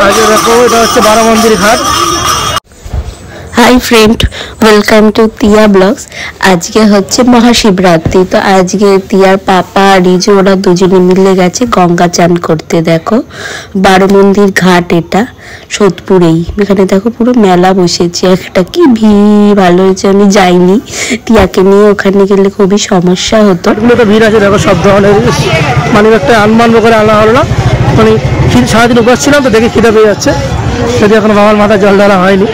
আগে দেখো এটা হচ্ছে বারো মন্দির ঘাট। Hi friend, welcome to Tiya blogs. আজকে হচ্ছে মহাশিবরাত্রি, তো আজকে তিয়ার পাপা রিজু ওরা দুজনে মিলে গেছে গঙ্গা চান করতে। দেখো বারো মন্দির ঘাট, এটা সোদপুরেই। এখানে দেখো পুরো মেলা বসেছে, একটা কি ভিড়, ভালো হয়েছে আমি যাইনি, তিয়াকে নিয়ে ওখানে গেলে খুবই সমস্যা হতো। তো ভিড় আছে দেখো সব ধরনের, মানে একটা আনমান করে আনা হলো না, মানে সারাদিন উপবাস ছিলাম তো দেখে খিদে পেয়ে যাচ্ছে, যদি এখন বাবার মাথায় জল ঢালা হয়নি।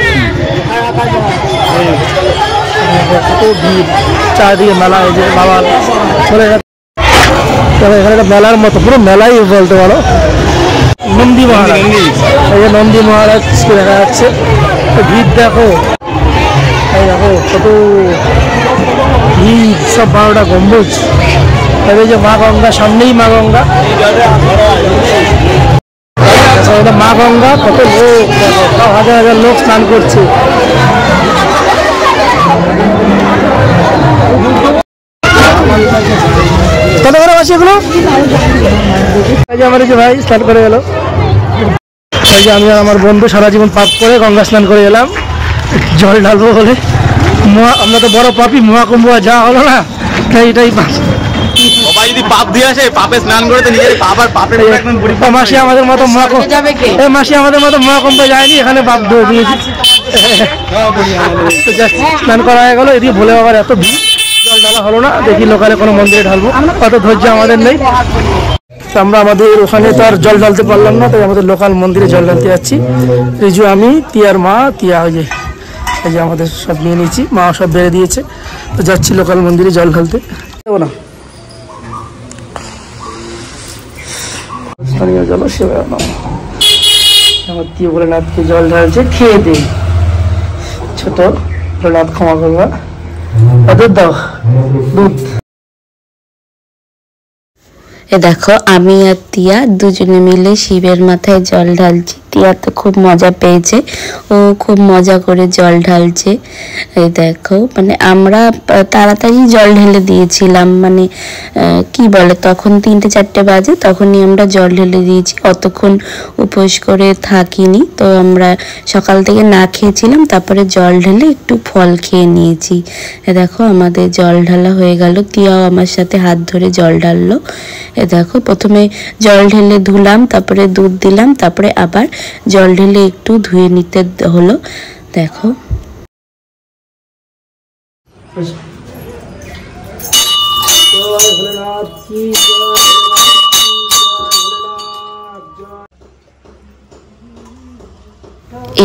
ভিড় চারিদিকে মেলা, এই যে বাবা চলে যাচ্ছে এখানে একটা মেলার মতো, পুরো মেলাই বলতে পারো। নন্দী মহারাজ, এই যে নন্দী মহারাজকে দেখা যাচ্ছে, ভিড় দেখো, এই দেখো কত ভিড়, সব 12টা গম্বুজ। এই যে মা গঙ্গা, সামনেই মা গঙ্গা, মা গঙ্গা, কত লোক দেখো, হাজার হাজার লোক স্নান করছে। কত করে বাসি এগুলো? এই যে আমার এই যে ভাই স্নান করে গেল, এই যে আমি আর আমার বন্ধু সারা জীবন পাপ করে গঙ্গা স্নান করে এলাম জল ঢালবো বলে। আমরা তো বড় পাপি, মহাকুম্ভ যা হলো না, এইটাই সবাই যদি পাপ দিয়ে আসে, পাপে স্নান করে তো নিজের পাপ আর পাপের মাসি আমাদের মতো মাসি আমাদের মতো মহাকুম্ভে যায়নি, এখানে পাপ ধরে দিয়েছি। স্নান করা হয়ে গেলো, এদিকে ভোলে বাবার এত ভিড়, জল ঢালা হলো না, দেখি লোকালে কোনো মন্দিরে ঢালবো, অত ধৈর্য আমাদের নেই। আমরা আমাদের ওখানে তো আর জল ঢালতে পারলাম না, তাই আমাদের লোকাল মন্দিরে জল ঢালতে যাচ্ছি। রিজু, আমি, তিয়ার মা, তিয়া ওই যে এই যে আমাদের সব নিয়ে নিয়েছি, মা সব বেড়ে দিয়েছে, তো যাচ্ছি লোকাল মন্দিরে জল ঢালতে। দেবো না স্থানীয় জল সেবা, আমার দিয়ে ভোলেনাথকে জল ঢালছে, খেয়ে দেই ছোট ভোলেনাথ, ক্ষমা করবা, দুধ দাও, দুধ। এ দেখো আমি আর তিয়া দুজনে মিলে শিবের মাথায় জল ঢালছি। তিয়া তো খুব মজা পেয়েছে, ও খুব মজা করে জল ঢালছে। এই দেখো, মানে আমরা তাড়াতাড়ি জল ঢেলে দিয়েছিলাম, মানে কি বলে, তখন 3-4টে বাজে, তখনই আমরা জল ঢেলে দিয়েছি, অতক্ষণ উপোস করে থাকিনি। তো আমরা সকাল থেকে না খেয়েছিলাম, তারপরে জল ঢেলে একটু ফল খেয়ে নিয়েছি। দেখো আমাদের জল ঢালা হয়ে গেল, তিয়াও আমার সাথে হাত ধরে জল ঢাললো। দেখো প্রথমে জল ঢেলে ধুলাম, তারপরে দুধ দিলাম, তারপরে আবার জল ঢেলে একটু ধুয়ে নিতে হলো। দেখো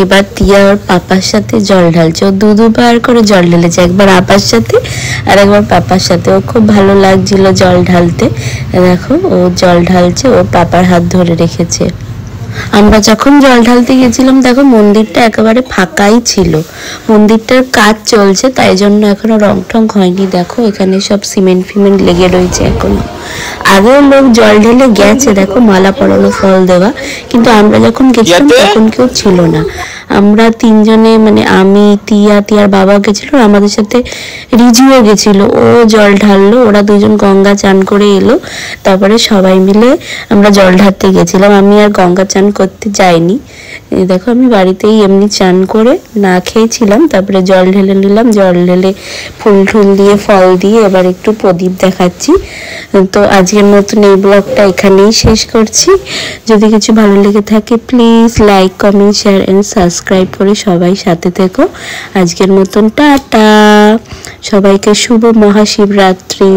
এবার তিয়া ওর পাপার সাথে জল ঢালছে, ও দুবার করে জল ঢেলেছে, একবার আপার সাথে আর একবার পাপার সাথে। ও খুব ভালো লাগছিল জল ঢালতে। দেখো ও জল ঢালছে, ও পাপার হাত ধরে রেখেছে। আমরা যখন জল ঢালতে গেছিলাম, দেখো মন্দিরটা একেবারে ফাঁকাই ছিল, মন্দিরটার কাজ চলছে, তাই জন্য এখনো রং টং হয়নি। দেখো এখানে সব সিমেন্ট ফিমেন্ট লেগে রয়েছে এখনো। আগেও লোক জল ঢেলে গেছে, দেখো মালা পরানো, ফল দেওয়া, কিন্তু আমরা যখন গেছিলাম তখন কেউ ছিল না। আমরা তিনজনে, মানে আমি, তিয়ার বাবা গেছিল, আমাদের সাথে রিজুও গেছিল, ও জল ঢাললো, ওরা দুজন গঙ্গা চান করে এলো, তারপরে সবাই মিলে আমরা জল ঢালতে গেছিলাম। আমি আর গঙ্গা চান করতে যাইনি। দেখো আমি বাড়িতেই এমনি চান করে না খেয়েছিলাম, তারপরে জল ঢেলে নিলাম, জল ঢেলে ফুল টুল দিয়ে, ফল দিয়ে এবার একটু প্রদীপ দেখাচ্ছি। তো আজকের মতন এই ব্লগটা এখানেই শেষ করছি। যদি কিছু ভালো লেগে থাকে please like, comment, share and subscribe করে সবাই সাথে থেকো। আজকের মতন টাটা, সবাইকে শুভ মহাশিবরাত্রি।